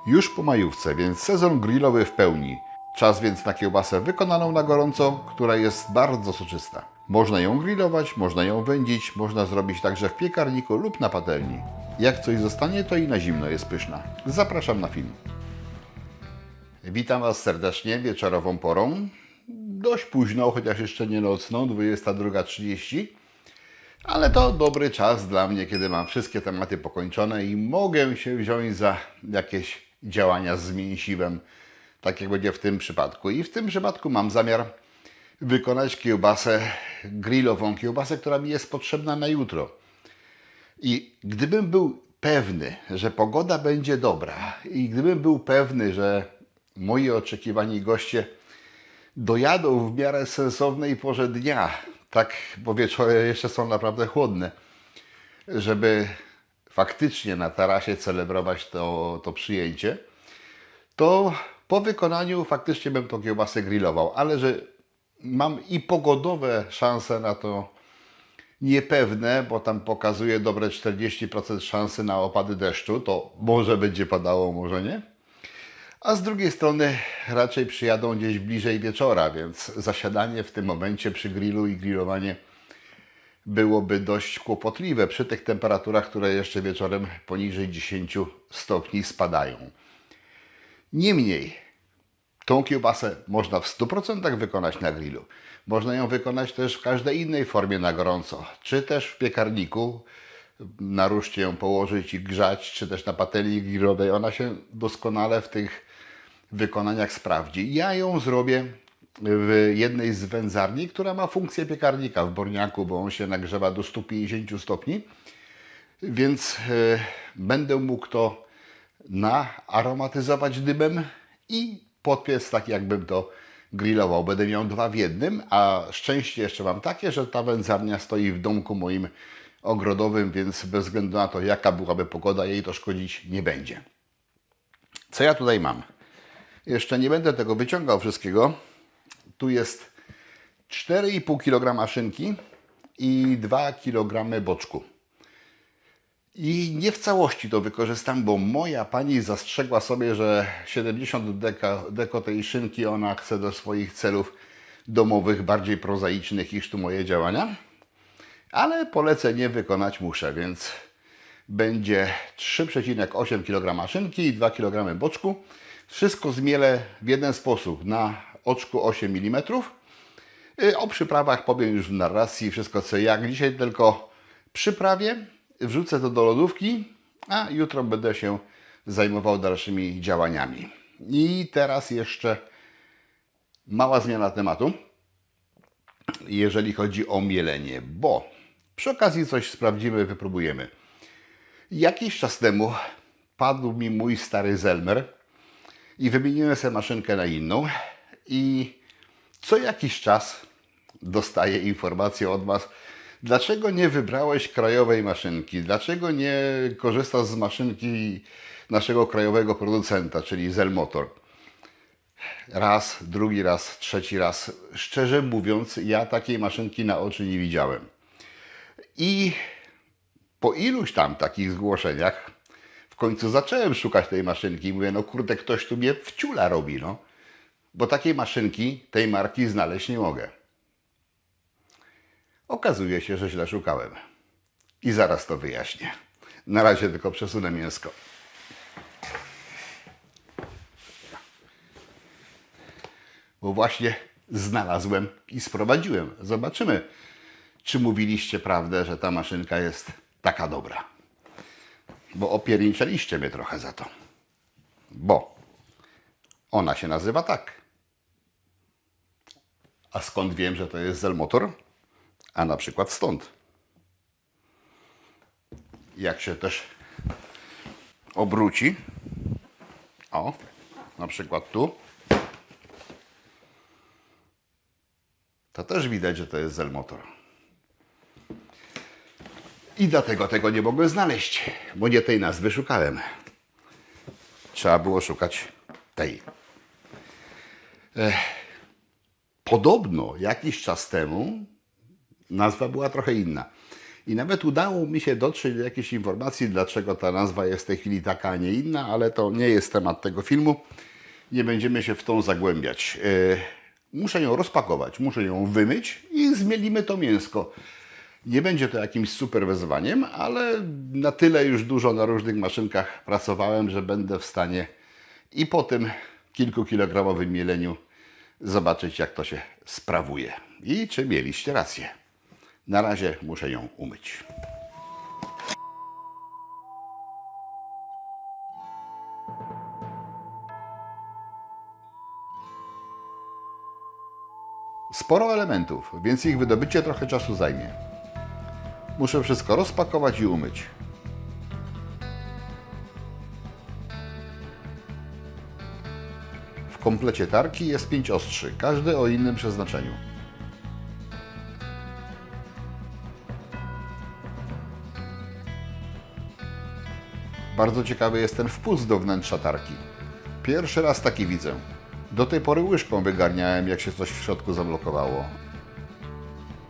Już po majówce, więc sezon grillowy w pełni. Czas więc na kiełbasę wykonaną na gorąco, która jest bardzo soczysta. Można ją grillować, można ją wędzić, można zrobić także w piekarniku lub na patelni. Jak coś zostanie, to i na zimno jest pyszna. Zapraszam na film. Witam Was serdecznie wieczorową porą. Dość późno, chociaż jeszcze nie nocną, 22:30. Ale to dobry czas dla mnie, kiedy mam wszystkie tematy pokończone i mogę się wziąć za jakieś działania z mięsiwem, tak jak będzie w tym przypadku. I w tym przypadku mam zamiar wykonać kiełbasę grillową, kiełbasę, która mi jest potrzebna na jutro. I gdybym był pewny, że pogoda będzie dobra i gdybym był pewny, że moi oczekiwani goście dojadą w miarę sensownej porze dnia, tak, bo wieczory jeszcze są naprawdę chłodne, żeby faktycznie na tarasie celebrować to przyjęcie, to po wykonaniu faktycznie bym tą kiełbasę grillował, ale że mam i pogodowe szanse na to niepewne, bo tam pokazuje dobre 40% szansy na opady deszczu, to może będzie padało, może nie. A z drugiej strony raczej przyjadą gdzieś bliżej wieczora, więc zasiadanie w tym momencie przy grillu i grillowanie byłoby dość kłopotliwe przy tych temperaturach, które jeszcze wieczorem poniżej 10 stopni spadają. Niemniej, tą kiełbasę można w 100% wykonać na grillu. Można ją wykonać też w każdej innej formie na gorąco, czy też w piekarniku, na ruszcie ją położyć i grzać, czy też na patelni grillowej. Ona się doskonale w tych wykonaniach sprawdzi. Ja ją zrobię w jednej z wędzarni, która ma funkcję piekarnika w Borniaku, bo on się nagrzewa do 150 stopni, więc będę mógł to naaromatyzować dymem i podpiec tak, jakbym to grillował. Będę miał dwa w jednym, a szczęście jeszcze mam takie, że ta wędzarnia stoi w domku moim ogrodowym, więc bez względu na to, jaka byłaby pogoda, jej to szkodzić nie będzie. Co ja tutaj mam? Jeszcze nie będę tego wyciągał wszystkiego. Tu jest 4,5 kg szynki i 2 kg boczku. I nie w całości to wykorzystam, bo moja pani zastrzegła sobie, że 70 deko tej szynki ona chce do swoich celów domowych, bardziej prozaicznych niż tu moje działania. Ale polecenie wykonać muszę, więc będzie 3,8 kg szynki i 2 kg boczku. Wszystko zmielę w jeden sposób na oczku 8 mm. O przyprawach powiem już w narracji, wszystko co jak. Dzisiaj tylko przyprawię, wrzucę to do lodówki, a jutro będę się zajmował dalszymi działaniami. I teraz jeszcze mała zmiana tematu, jeżeli chodzi o mielenie, bo przy okazji coś sprawdzimy, wypróbujemy. Jakiś czas temu padł mi mój stary Zelmer i wymieniłem sobie maszynkę na inną i co jakiś czas dostaję informację od Was, dlaczego nie wybrałeś krajowej maszynki, dlaczego nie korzystasz z maszynki naszego krajowego producenta, czyli Zelmotor. Raz, drugi raz, trzeci raz. Szczerze mówiąc, ja takiej maszynki na oczy nie widziałem. I po iluś tam takich zgłoszeniach w końcu zacząłem szukać tej maszynki i mówię, no kurde, ktoś tu mnie wciula robi, no. Bo takiej maszynki, tej marki znaleźć nie mogę. Okazuje się, że źle szukałem. I zaraz to wyjaśnię. Na razie tylko przesunę mięsko. Bo właśnie znalazłem i sprowadziłem. Zobaczymy, czy mówiliście prawdę, że ta maszynka jest taka dobra. Bo opierniczaliście mnie trochę za to. Bo ona się nazywa tak. A skąd wiem, że to jest Zelmotor? A na przykład stąd. Jak się też obróci, o, na przykład tu, to też widać, że to jest Zelmotor. I dlatego tego nie mogłem znaleźć, bo nie tej nazwy szukałem. Trzeba było szukać tej. Podobno jakiś czas temu nazwa była trochę inna. I nawet udało mi się dotrzeć do jakiejś informacji, dlaczego ta nazwa jest w tej chwili taka, a nie inna, ale to nie jest temat tego filmu. Nie będziemy się w tą zagłębiać. Muszę ją rozpakować, muszę ją wymyć i zmielimy to mięsko. Nie będzie to jakimś super wyzwaniem, ale na tyle już dużo na różnych maszynkach pracowałem, że będę w stanie i po tym kilkukilogramowym mieleniu zobaczyć, jak to się sprawuje i czy mieliście rację. Na razie muszę ją umyć. Sporo elementów, więc ich wydobycie trochę czasu zajmie. Muszę wszystko rozpakować i umyć. W komplecie tarki jest 5 ostrzy, każdy o innym przeznaczeniu. Bardzo ciekawy jest ten wpust do wnętrza tarki. Pierwszy raz taki widzę. Do tej pory łyżką wygarniałem, jak się coś w środku zablokowało.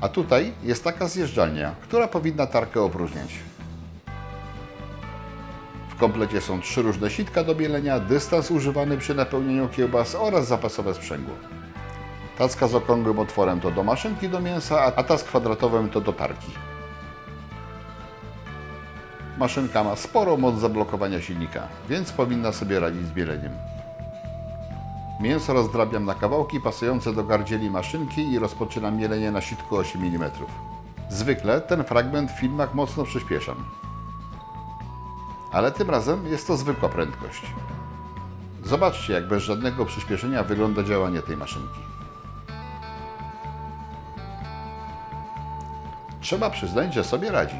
A tutaj jest taka zjeżdżalnia, która powinna tarkę opróżniać. W komplecie są 3 różne sitka do mielenia, dystans używany przy napełnieniu kiełbas oraz zapasowe sprzęgło. Tacka z okrągłym otworem to do maszynki do mięsa, a ta z kwadratowym to do tarki. Maszynka ma sporą moc zablokowania silnika, więc powinna sobie radzić z mieleniem. Mięso rozdrabiam na kawałki pasujące do gardzieli maszynki i rozpoczynam mielenie na sitku 8 mm. Zwykle ten fragment w filmach mocno przyspieszam. Ale tym razem jest to zwykła prędkość. Zobaczcie, jak bez żadnego przyspieszenia wygląda działanie tej maszynki. Trzeba przyznać, że sobie radzi.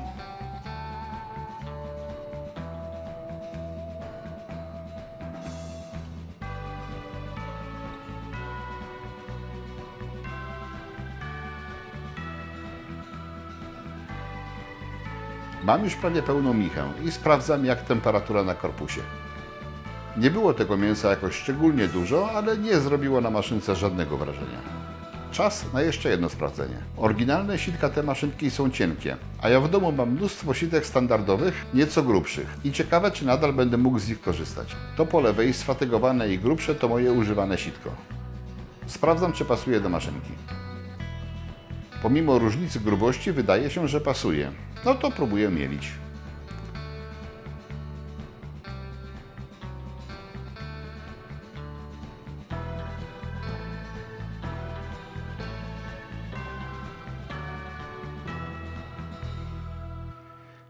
Mam już prawie pełną michę i sprawdzam, jak temperatura na korpusie. Nie było tego mięsa jakoś szczególnie dużo, ale nie zrobiło na maszynce żadnego wrażenia. Czas na jeszcze jedno sprawdzenie. Oryginalne sitka te maszynki są cienkie, a ja w domu mam mnóstwo sitek standardowych, nieco grubszych i ciekawe, czy nadal będę mógł z nich korzystać. To po lewej sfatygowane i grubsze to moje używane sitko. Sprawdzam, czy pasuje do maszynki. Pomimo różnicy grubości wydaje się, że pasuje. No to próbuję mielić.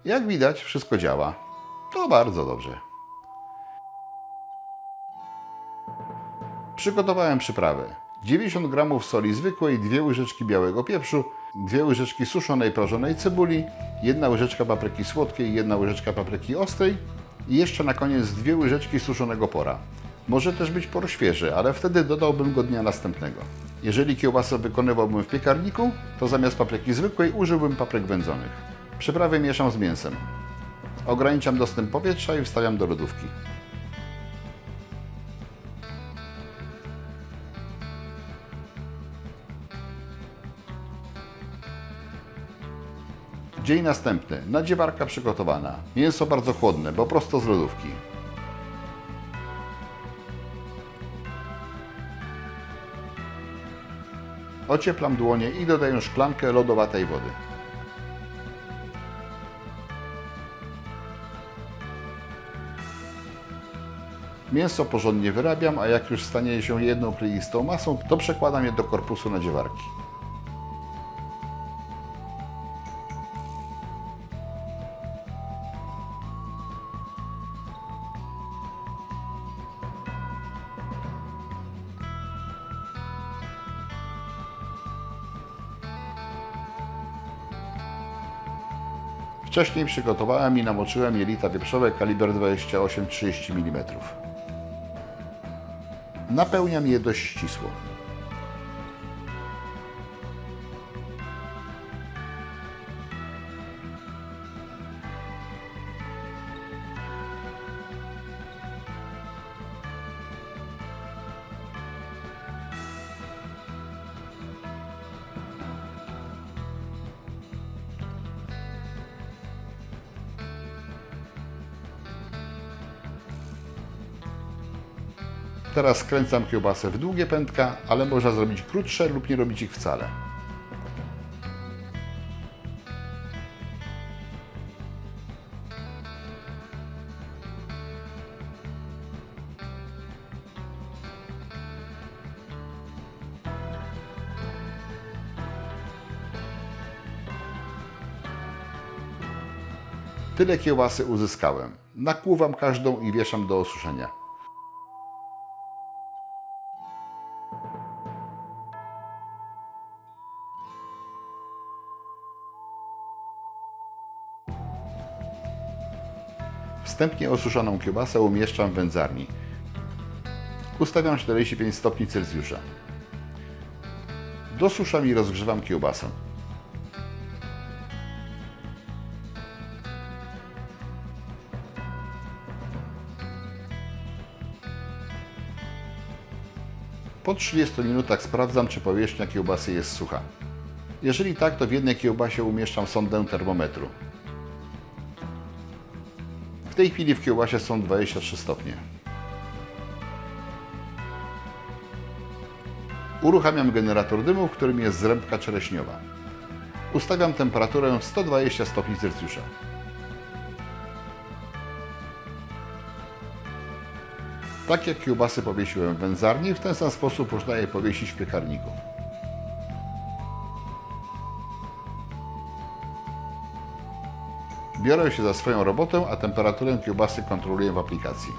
Jak widać, wszystko działa. To bardzo dobrze. Przygotowałem przyprawę. 90 g soli zwykłej, 2 łyżeczki białego pieprzu, 2 łyżeczki suszonej prażonej cebuli, 1 łyżeczka papryki słodkiej, 1 łyżeczka papryki ostrej i jeszcze na koniec 2 łyżeczki suszonego pora. Może też być por świeży, ale wtedy dodałbym go dnia następnego. Jeżeli kiełbasę wykonywałbym w piekarniku, to zamiast papryki zwykłej użyłbym papryk wędzonych. Przyprawy mieszam z mięsem. Ograniczam dostęp powietrza i wstawiam do lodówki. Dzień następny. Nadziewarka przygotowana. Mięso bardzo chłodne, bo prosto z lodówki. Ocieplam dłonie i dodaję szklankę lodowatej wody. Mięso porządnie wyrabiam, a jak już stanie się jedną kleistą masą, to przekładam je do korpusu nadziewarki. Wcześniej przygotowałem i namoczyłem jelita wieprzowe kaliber 28-30 mm. Napełniam je dość ścisło. Teraz skręcam kiełbasę w długie pętka, ale można zrobić krótsze lub nie robić ich wcale. Tyle kiełbasy uzyskałem. Nakłuwam każdą i wieszam do osuszenia. Wstępnie osuszoną kiełbasę umieszczam w wędzarni. Ustawiam 45 stopni Celsjusza. Dosuszam i rozgrzewam kiełbasę. Po 30 minutach sprawdzam, czy powierzchnia kiełbasy jest sucha. Jeżeli tak, to w jednej kiełbasie umieszczam sondę termometru. W tej chwili w kiełbasie są 23 stopnie. Uruchamiam generator dymu, w którym jest zrębka czereśniowa. Ustawiam temperaturę 120 stopni Celsjusza. Tak jak kiełbasy powiesiłem w wędzarni, w ten sam sposób można je powiesić w piekarniku. Biorę się za swoją robotę, a temperaturę kiełbasy kontroluję w aplikacji.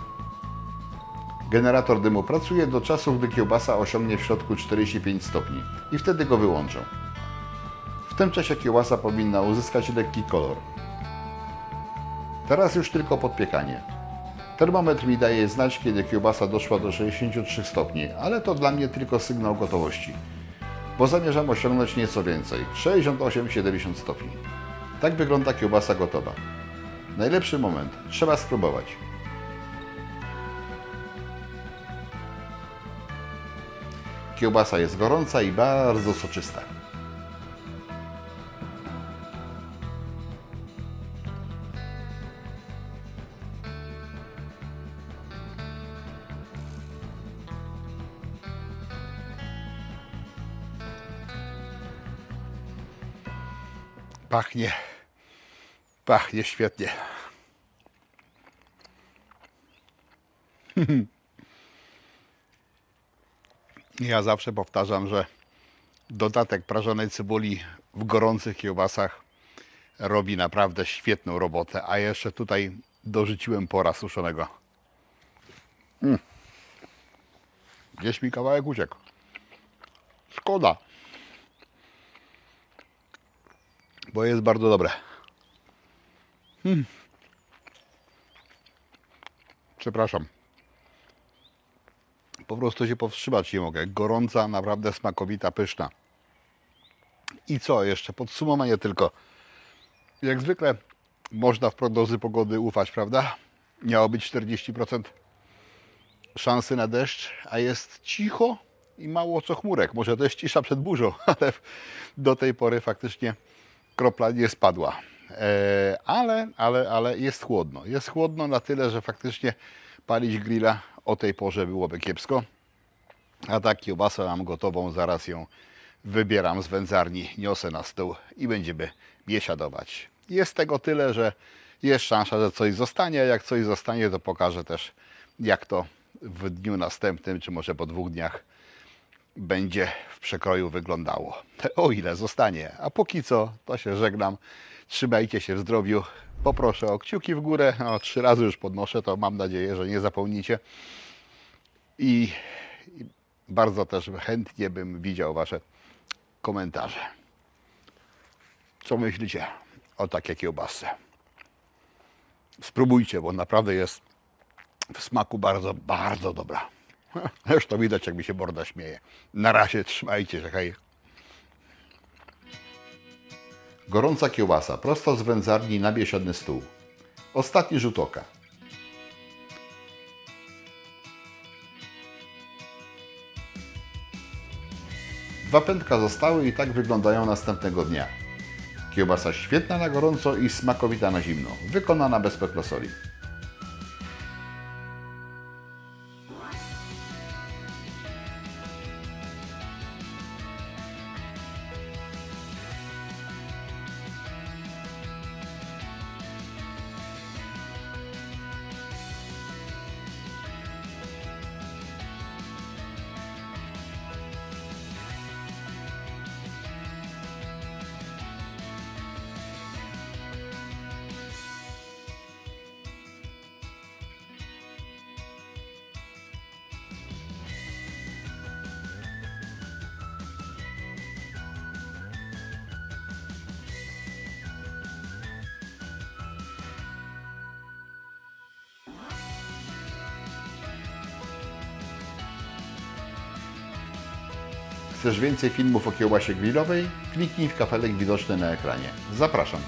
Generator dymu pracuje do czasu, gdy kiełbasa osiągnie w środku 45 stopni i wtedy go wyłączę. W tym czasie kiełbasa powinna uzyskać lekki kolor. Teraz już tylko podpiekanie. Termometr mi daje znać, kiedy kiełbasa doszła do 63 stopni, ale to dla mnie tylko sygnał gotowości, bo zamierzam osiągnąć nieco więcej, 68-70 stopni. Tak wygląda kiełbasa gotowa. Najlepszy moment, trzeba spróbować. Kiełbasa jest gorąca i bardzo soczysta. Pachnie świetnie. Ja zawsze powtarzam, że dodatek prażonej cebuli w gorących kiełbasach robi naprawdę świetną robotę, a jeszcze tutaj dorzuciłem pora suszonego. Gdzieś mi kawałek uciekł. Szkoda, bo jest bardzo dobre. Przepraszam. Po prostu się powstrzymać nie mogę. Gorąca, naprawdę smakowita, pyszna. I co jeszcze? Podsumowanie tylko. Jak zwykle można w prognozy pogody ufać, prawda? Miało być 40% szansy na deszcz, a jest cicho i mało co chmurek. Może też cisza przed burzą, ale do tej pory faktycznie kropla nie spadła. Ale jest chłodno. Jest chłodno na tyle, że faktycznie palić grilla o tej porze byłoby kiepsko. A tak kiełbasę mam gotową, zaraz ją wybieram z wędzarni, niosę na stół i będziemy biesiadować. Jest tego tyle, że jest szansa, że coś zostanie, a jak coś zostanie, to pokażę też, jak to w dniu następnym, czy może po 2 dniach będzie w przekroju wyglądało. O ile zostanie. A póki co, to się żegnam. Trzymajcie się w zdrowiu. Poproszę o kciuki w górę. 3 razy już podnoszę, to mam nadzieję, że nie zapomnicie. I bardzo też chętnie bym widział Wasze komentarze. Co myślicie o takiej kiełbasce? Spróbujcie, bo naprawdę jest w smaku bardzo, bardzo dobra. Zresztą widać, jak mi się morda śmieje. Na razie, trzymajcie się, hej. Gorąca kiełbasa, prosto z wędzarni na biesiadny stół. Ostatni rzut oka. Dwa pędka zostały i tak wyglądają następnego dnia. Kiełbasa świetna na gorąco i smakowita na zimno, wykonana bez peklosoli. Chcesz więcej filmów o kiełbasie grillowej? Kliknij w kafelek widoczny na ekranie. Zapraszam.